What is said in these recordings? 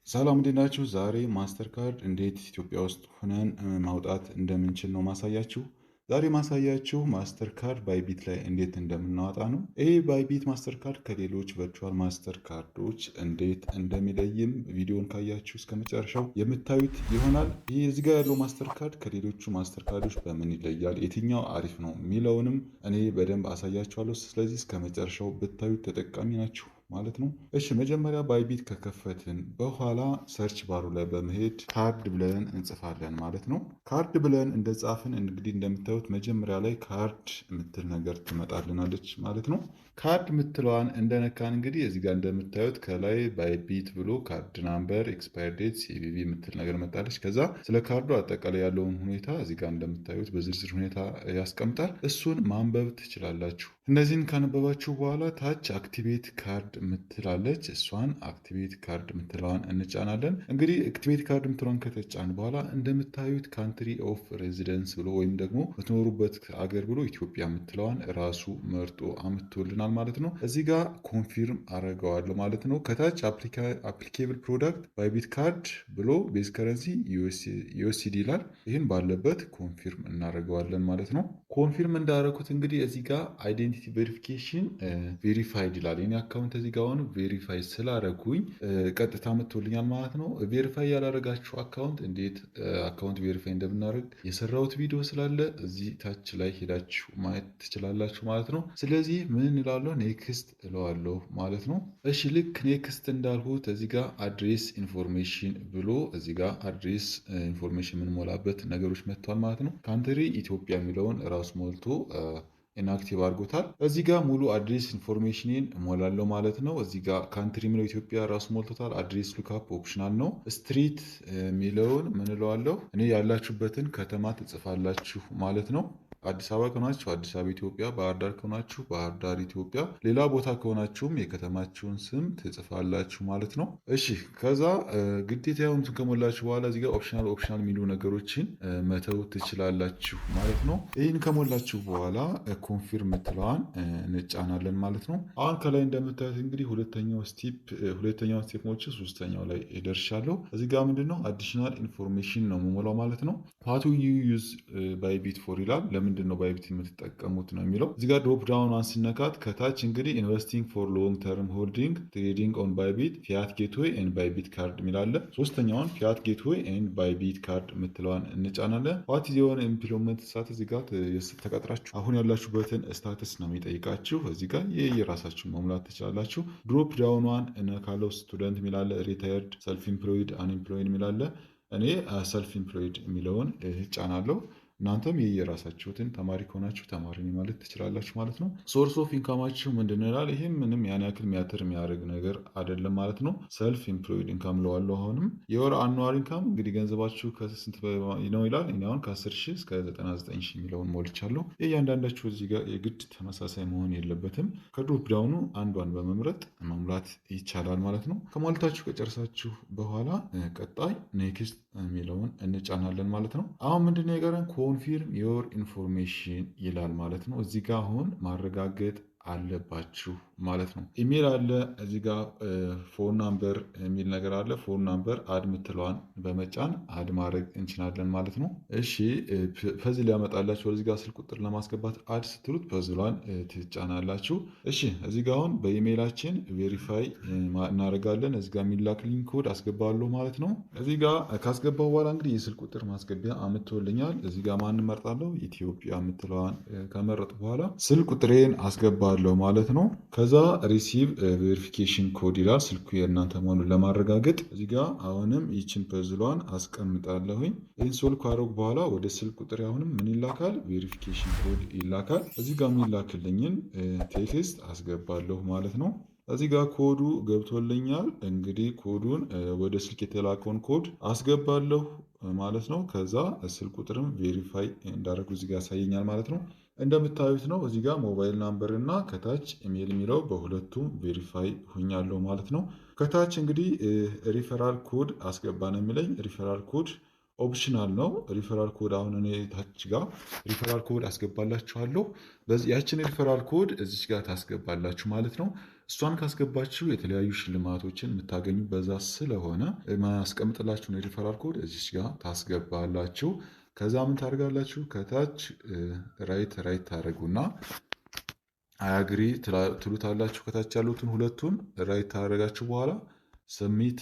ሰላም እንዴት ናችሁ? ዛሬ ማስተር ካርድ እንዴት ኢትዮጵያ ውስጥ ሆነን ማውጣት እንደምንችል ነው ማሳያችሁ። ዛሬ ማሳያችሁ ማስተር ካርድ ባይቢት ላይ እንዴት እንደምናወጣ ነው። ይህ ባይቢት ማስተር ካርድ ከሌሎች ቨርቹዋል ማስተር ካርዶች እንዴት እንደሚለይም ቪዲዮን ካያችሁ እስከ መጨረሻው የምታዩት ይሆናል። ይህ እዚህ ጋር ያለው ማስተር ካርድ ከሌሎቹ ማስተር ካርዶች በምን ይለያል፣ የትኛው አሪፍ ነው የሚለውንም እኔ በደንብ አሳያችኋለሁ። ስለዚህ እስከ መጨረሻው ብታዩት ተጠቃሚ ናችሁ ማለት ነው። እሺ መጀመሪያ ባይቢት ከከፈትን በኋላ ሰርች ባሩ ላይ በመሄድ ካርድ ብለን እንጽፋለን ማለት ነው። ካርድ ብለን እንደጻፍን እንግዲህ እንደምታዩት መጀመሪያ ላይ ካርድ የምትል ነገር ትመጣልናለች ማለት ነው። ካርድ የምትለዋን እንደነካን እንግዲህ እዚህ ጋር እንደምታዩት ከላይ ባይቢት ብሎ ካርድ ናምበር፣ ኤክስፓየር ዴት፣ ሲቪቪ የምትል ነገር መጣለች። ከዛ ስለ ካርዱ አጠቃላይ ያለውን ሁኔታ እዚህ ጋር እንደምታዩት በዝርዝር ሁኔታ ያስቀምጣል። እሱን ማንበብ ትችላላችሁ። እነዚህን ካነበባችሁ በኋላ ታች አክቲቬት ካርድ ምትላለች። እሷን አክቲቬት ካርድ ምትለዋን እንጫናለን። እንግዲህ አክቲቬት ካርድ ምትለዋን ከተጫን በኋላ እንደምታዩት ካንትሪ ኦፍ ሬዚደንስ ብሎ ወይም ደግሞ የምትኖሩበት አገር ብሎ ኢትዮጵያ ምትለዋን ራሱ መርጦ አምጥቶልናል ማለት ነው። እዚህ ጋር ኮንፊርም አረገዋለሁ ማለት ነው። ከታች አፕሊኬብል ፕሮዳክት ባይቢት ካርድ ብሎ ቤዝ ከረንሲ ዩኤስዲ ይላል። ይህን ባለበት ኮንፊርም እናደርገዋለን ማለት ነው። ኮንፊርም እንዳደረኩት እንግዲህ እዚህ ጋር አይዴንቲቲ ቬሪፊኬሽን ቬሪፋይድ ይላል። የኔ አካውንት እዚህ ጋር አሁን ቬሪፋይ ስላረጉኝ ቀጥታ መጥቶልኛል ማለት ነው። ቬሪፋይ ያላረጋችሁ አካውንት እንዴት አካውንት ቬሪፋይ እንደምናደርግ የሰራሁት ቪዲዮ ስላለ እዚህ ታች ላይ ሄዳችሁ ማየት ትችላላችሁ ማለት ነው። ስለዚህ ምን እላለሁ? ኔክስት እለዋለሁ ማለት ነው። እሺ ልክ ኔክስት እንዳልሁት እዚህ ጋር አድሬስ ኢንፎርሜሽን ብሎ እዚህ ጋር አድሬስ ኢንፎርሜሽን የምንሞላበት ነገሮች መጥቷል ማለት ነው። ካንትሪ ኢትዮጵያ የሚለውን ራሱ ሞልቶ ኢንአክቲቭ አድርጎታል። እዚህ ጋር ሙሉ አድሬስ ኢንፎርሜሽንን እሞላለሁ ማለት ነው። እዚህ ጋር ካንትሪ የሚለው ኢትዮጵያ ራሱ ሞልቶታል። አድሬስ ሉካፕ ኦፕሽናል ነው። ስትሪት የሚለውን ምን እለዋለሁ? እኔ ያላችሁበትን ከተማ ትጽፋላችሁ ማለት ነው። አዲስ አበባ ከሆናችሁ አዲስ አበባ ኢትዮጵያ፣ ባህር ዳር ከሆናችሁ ባህር ዳር ኢትዮጵያ፣ ሌላ ቦታ ከሆናችሁም የከተማችሁን ስም ትጽፋላችሁ ማለት ነው። እሺ ከዛ ግዴታ የሆኑትን ከሞላችሁ በኋላ እዚጋ ኦፕሽናል የሚሉ ነገሮችን መተው ትችላላችሁ ማለት ነው። ይህን ከሞላችሁ በኋላ ኮንፊርም የምትለዋን እንጫናለን ማለት ነው። አሁን ከላይ እንደምታዩት እንግዲህ ሁለተኛው ስቴፕ ሞች ሶስተኛው ላይ ደርሻለሁ። እዚጋ ምንድነው አዲሽናል ኢንፎርሜሽን ነው የምሞላው ማለት ነው። ዋት ዩ ዩዝ ባይቢት ፎር ይላል። ለምንድን ነው ባይቢት የምትጠቀሙት ነው የሚለው። እዚጋ ድሮፕ ዳውን አንስነካት ከታች እንግዲህ ኢንቨስቲንግ ፎር ሎንግ ተርም ሆልዲንግ ትሬዲንግ ኦን ባይቢት ፊያት ጌትዌይ ኤንድ ባይቢት ካርድ የሚላለ ሶስተኛውን ፊያት ጌትዌይ ኤንድ ባይቢት ካርድ የምትለዋን እንጫናለን። ዋት የሆነ ኢምፕሎይመንት ስታተስ እዚጋ ተቀጥራችሁ አሁን ያላችሁበትን ስታተስ ነው የሚጠይቃችሁ። እዚጋ የራሳችሁን መሙላት ትችላላችሁ። ድሮፕ ዳውኗን እነካለው ስቱደንት የሚላለ፣ ሪታየርድ፣ ሰልፍ ኢምፕሎይድ፣ አንኢምፕሎይድ የሚላለ እኔ ሰልፍ ኢምፕሎይድ የሚለውን እጫናለሁ። እናንተም የራሳችሁትን ተማሪ ከሆናችሁ ተማሪ ማለት ትችላላችሁ ማለት ነው። ሶርስ ኦፍ ኢንካማችሁ ምንድን ይላል? ይህም ምንም ያን ያክል ሚያትር የሚያደርግ ነገር አይደለም ማለት ነው። ሰልፍ ኢምፕሎይድ ኢንካም ለዋለሁ። አሁንም የወር አኗር ኢንካም እንግዲህ ገንዘባችሁ ከስንት ነው ይላል። እኔ አሁን ከ10 ሺህ እስከ 99 ሺህ የሚለውን ሞልቻለሁ። እያንዳንዳችሁ እዚህ ጋር የግድ ተመሳሳይ መሆን የለበትም። ከድሮፕ ዳውኑ አንዷን በመምረጥ መሙላት ይቻላል ማለት ነው። ከሞልታችሁ ከጨርሳችሁ በኋላ ቀጣይ ኔክስት የሚለውን እንጫናለን ማለት ነው። አሁን ምንድነው የቀረን? ኮንፊርም ዮር ኢንፎርሜሽን ይላል ማለት ነው። እዚህ ጋር አሁን ማረጋገጥ አለባችሁ ማለት ነው። ኢሜል አለ እዚህ ጋር ፎን ናምበር የሚል ነገር አለ። ፎን ናምበር አድ ምትለዋን በመጫን አድ ማድረግ እንችላለን ማለት ነው። እሺ ፐዝል ያመጣላችሁ። እዚህ ጋር ስልክ ቁጥር ለማስገባት አድ ስትሉት ፐዝሏን ትጫናላችሁ። እሺ እዚህ ጋር አሁን በኢሜይላችን ቬሪፋይ እናደርጋለን። እዚህ ጋር የሚላክልኝ ኮድ አስገባለሁ ማለት ነው። እዚህ ጋር ካስገባው በኋላ እንግዲህ የስልክ ቁጥር ማስገቢያ አምጥቶልኛል። እዚህ ጋር ማን መርጣለሁ? ኢትዮጵያ የምትለዋን ከመረጥ በኋላ ስልክ ቁጥሬን አስገባለሁ ማለት ነው። ከዛ ሪሲቭ ቬሪፊኬሽን ኮድ ይላል። ስልኩ የእናንተ መሆኑን ለማረጋገጥ እዚህ ጋር አሁንም ይችን ፐዝሏን አስቀምጣለሁኝ። ይህን ሶልቭ ካደረጉ በኋላ ወደ ስልክ ቁጥር አሁንም ምን ይላካል? ቬሪፊኬሽን ኮድ ይላካል። እዚህ ጋር የሚላክልኝን ቴክስት አስገባለሁ ማለት ነው። እዚህ ጋር ኮዱ ገብቶልኛል። እንግዲህ ኮዱን ወደ ስልክ የተላከውን ኮድ አስገባለሁ ማለት ነው። ከዛ ስልክ ቁጥርም ቬሪፋይ እንዳደረጉ እዚህ ጋር ያሳየኛል ማለት ነው። እንደምታዩት ነው እዚህ ጋር ሞባይል ናምበር እና ከታች ኢሜል የሚለው በሁለቱም ቬሪፋይ ሁኛለሁ ማለት ነው። ከታች እንግዲህ ሪፈራል ኮድ አስገባ ነው የሚለኝ። ሪፈራል ኮድ ኦፕሽናል ነው። ሪፈራል ኮድ አሁን እኔ ታች ጋር ሪፈራል ኮድ አስገባላችኋለሁ። ያችን ሪፈራል ኮድ እዚች ጋር ታስገባላችሁ ማለት ነው። እሷን ካስገባችሁ የተለያዩ ሽልማቶችን የምታገኙ በዛ ስለሆነ ማስቀምጥላችሁን የሪፈራል ኮድ እዚች ጋር ታስገባላችሁ። ከዛ ምን ታደርጋላችሁ? ከታች ራይት ታደርጉና አያግሪ ትሉታላችሁ። ከታች ያሉትን ሁለቱን ራይት ታደርጋችሁ በኋላ ሰሚት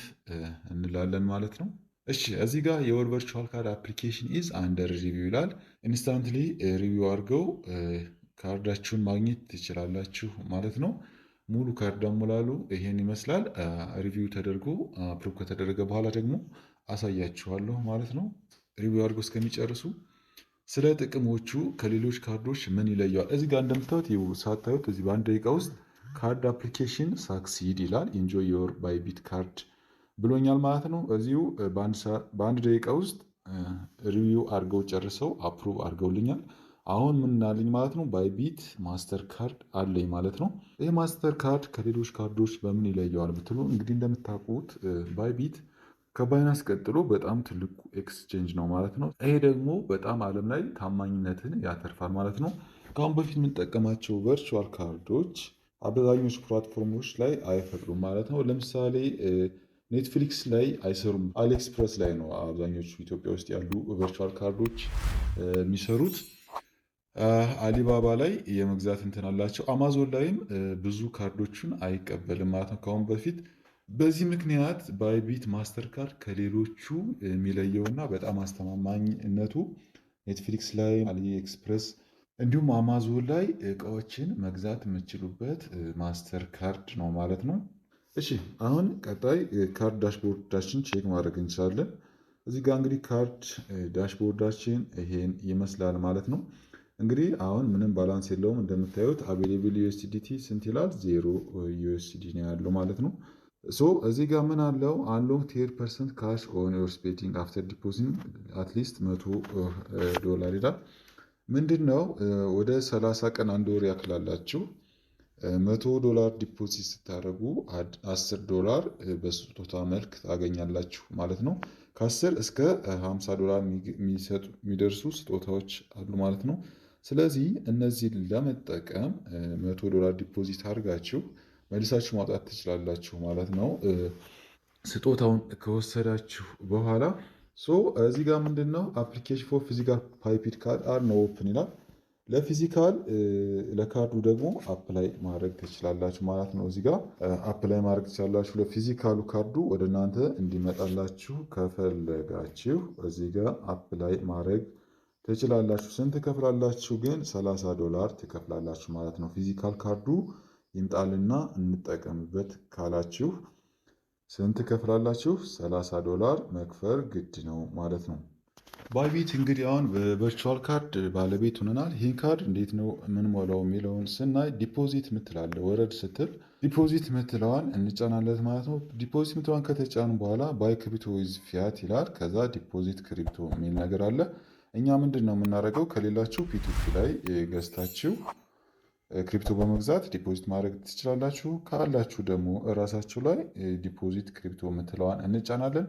እንላለን ማለት ነው። እሺ እዚህ ጋር የወር ቨርቹዋል ካርድ አፕሊኬሽን ኢዝ አንደር ሪቪው ይላል። ኢንስታንትሊ ሪቪው አድርገው ካርዳችሁን ማግኘት ትችላላችሁ ማለት ነው። ሙሉ ካርድ አሞላሉ ይሄን ይመስላል። ሪቪው ተደርጎ አፕሩቭ ከተደረገ በኋላ ደግሞ አሳያችኋለሁ ማለት ነው። ሪቪው አድርገው እስከሚጨርሱ ስለ ጥቅሞቹ ከሌሎች ካርዶች ምን ይለየዋል? እዚህ ጋር እንደምታዩት ሳታዩት እዚህ በአንድ ደቂቃ ውስጥ ካርድ አፕሊኬሽን ሳክሲድ ይላል። ኢንጆይ ዮር ባይቢት ካርድ ብሎኛል ማለት ነው። እዚሁ በአንድ ደቂቃ ውስጥ ሪቪው አድርገው ጨርሰው አፕሩቭ አድርገውልኛል። አሁን ምን አለኝ ማለት ነው? ባይቢት ማስተር ካርድ አለኝ ማለት ነው። ይህ ማስተር ካርድ ከሌሎች ካርዶች በምን ይለየዋል ብትሉ እንግዲህ እንደምታውቁት ባይቢት ከባይናንስ ቀጥሎ በጣም ትልቁ ኤክስቼንጅ ነው ማለት ነው። ይሄ ደግሞ በጣም ዓለም ላይ ታማኝነትን ያተርፋል ማለት ነው። ከአሁን በፊት የምንጠቀማቸው ቨርቹዋል ካርዶች አብዛኞቹ ፕላትፎርሞች ላይ አይፈቅዱም ማለት ነው። ለምሳሌ ኔትፍሊክስ ላይ አይሰሩም። አሊኤክስፕረስ ላይ ነው አብዛኞቹ ኢትዮጵያ ውስጥ ያሉ ቨርቹዋል ካርዶች የሚሰሩት። አሊባባ ላይ የመግዛት እንትን አላቸው። አማዞን ላይም ብዙ ካርዶችን አይቀበልም ማለት ነው ከአሁን በፊት። በዚህ ምክንያት ባይቢት ማስተር ካርድ ከሌሎቹ የሚለየውና በጣም አስተማማኝነቱ ኔትፍሊክስ ላይ፣ አሊኤክስፕረስ እንዲሁም አማዞን ላይ እቃዎችን መግዛት የምችሉበት ማስተር ካርድ ነው ማለት ነው። እሺ አሁን ቀጣይ ካርድ ዳሽቦርዳችን ቼክ ማድረግ እንችላለን። እዚህ ጋር እንግዲህ ካርድ ዳሽቦርዳችን ይሄን ይመስላል ማለት ነው። እንግዲህ አሁን ምንም ባላንስ የለውም እንደምታዩት። አቬሌብል ዩኤስዲቲ ስንት ይላል? 0 ዩኤስዲ ነው ያለው ማለት ነው። እዚህ ጋር ምን አለው? አንሎንግ 10% ካሽ ኦን ዮር ስፔንዲንግ አፍተር ዲፖዚት አትሊስት $100 ይላል። ምንድን ነው ወደ 30 ቀን አንድ ወር ያክላላችሁ $100 ዲፖዚት ስታደርጉ $10 በስጦታ መልክ ታገኛላችሁ ማለት ነው። ከ10 እስከ $50 የሚደርሱ ስጦታዎች አሉ ማለት ነው። ስለዚህ እነዚህን ለመጠቀም $100 ዲፖዚት አድርጋችሁ መልሳችሁ ማውጣት ትችላላችሁ ማለት ነው። ስጦታውን ከወሰዳችሁ በኋላ እዚህ ጋር ምንድን ነው አፕሊኬሽን ፎር ፊዚካል ባይቢት ካርድ አር ኖ ኦፕን ይላል። ለፊዚካል ለካርዱ ደግሞ አፕላይ ማድረግ ትችላላችሁ ማለት ነው። እዚህ ጋር አፕላይ ማድረግ ትችላላችሁ። ለፊዚካሉ ካርዱ ወደ እናንተ እንዲመጣላችሁ ከፈለጋችሁ እዚህ ጋር አፕላይ ማድረግ ትችላላችሁ። ስንት ትከፍላላችሁ ግን? $30 ትከፍላላችሁ ማለት ነው። ፊዚካል ካርዱ ይምጣልና እንጠቀምበት ካላችሁ ስንት ከፍላላችሁ? $30 መክፈል ግድ ነው ማለት ነው። ባይቢት እንግዲህ አሁን በቨርቹዋል ካርድ ባለቤት ሆነናል። ይህን ካርድ እንዴት ነው የምንሞላው የሚለውን ስናይ ዲፖዚት ምትላለ ወረድ ስትል ዲፖዚት ምትለዋን እንጫናለት ማለት ነው። ዲፖዚት ምትለዋን ከተጫኑ በኋላ ባይ ክሪፕቶ ዊዝ ፊያት ይላል። ከዛ ዲፖዚት ክሪፕቶ የሚል ነገር አለ። እኛ ምንድን ነው የምናደርገው? ከሌላችሁ ፒቱፒ ላይ ገዝታችሁ ክሪፕቶ በመግዛት ዲፖዚት ማድረግ ትችላላችሁ። ካላችሁ ደግሞ እራሳችሁ ላይ ዲፖዚት ክሪፕቶ የምትለዋን እንጫናለን።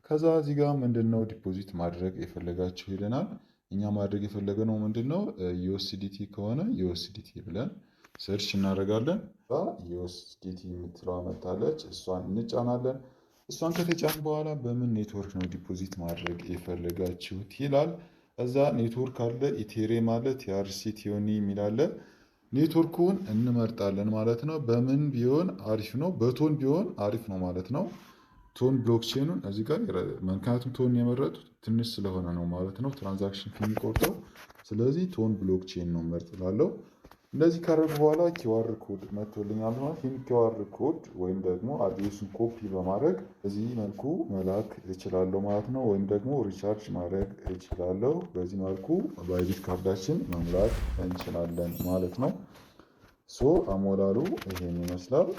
ከዛ እዚህ ጋር ምንድነው ዲፖዚት ማድረግ የፈለጋችሁ ይለናል። እኛ ማድረግ የፈለገነው ምንድነው ዩኤስዲቲ ከሆነ ዩኤስዲቲ ብለን ሰርች እናደርጋለን። ዩኤስዲቲ የምትለዋ መታለች፣ እሷን እንጫናለን። እሷን ከተጫን በኋላ በምን ኔትወርክ ነው ዲፖዚት ማድረግ የፈለጋችሁት ይላል። እዛ ኔትወርክ አለ፣ ኢቴሪየም አለ፣ ቲአርሲ ቲዮኒ የሚላለ ኔትወርኩን እንመርጣለን ማለት ነው። በምን ቢሆን አሪፍ ነው? በቶን ቢሆን አሪፍ ነው ማለት ነው። ቶን ብሎክቼኑን እዚህ ጋር ምክንያቱም ቶን የመረጡት ትንሽ ስለሆነ ነው ማለት ነው፣ ትራንዛክሽን ፊ የሚቆርጠው። ስለዚህ ቶን ብሎክቼን ነው መርጥ ላለው። እንደዚህ ካደረጉ በኋላ ኪዋር ኮድ መጥቶልኛል ማለት ይህን ኪዋር ኮድ ወይም ደግሞ አድሬሱን ኮፒ በማድረግ በዚህ መልኩ መላክ እችላለሁ ማለት ነው። ወይም ደግሞ ሪቻርጅ ማድረግ እችላለሁ። በዚህ መልኩ ባይቢት ካርዳችን መሙላት እንችላለን ማለት ነው። አሞላሉ ይሄን ይመስላል።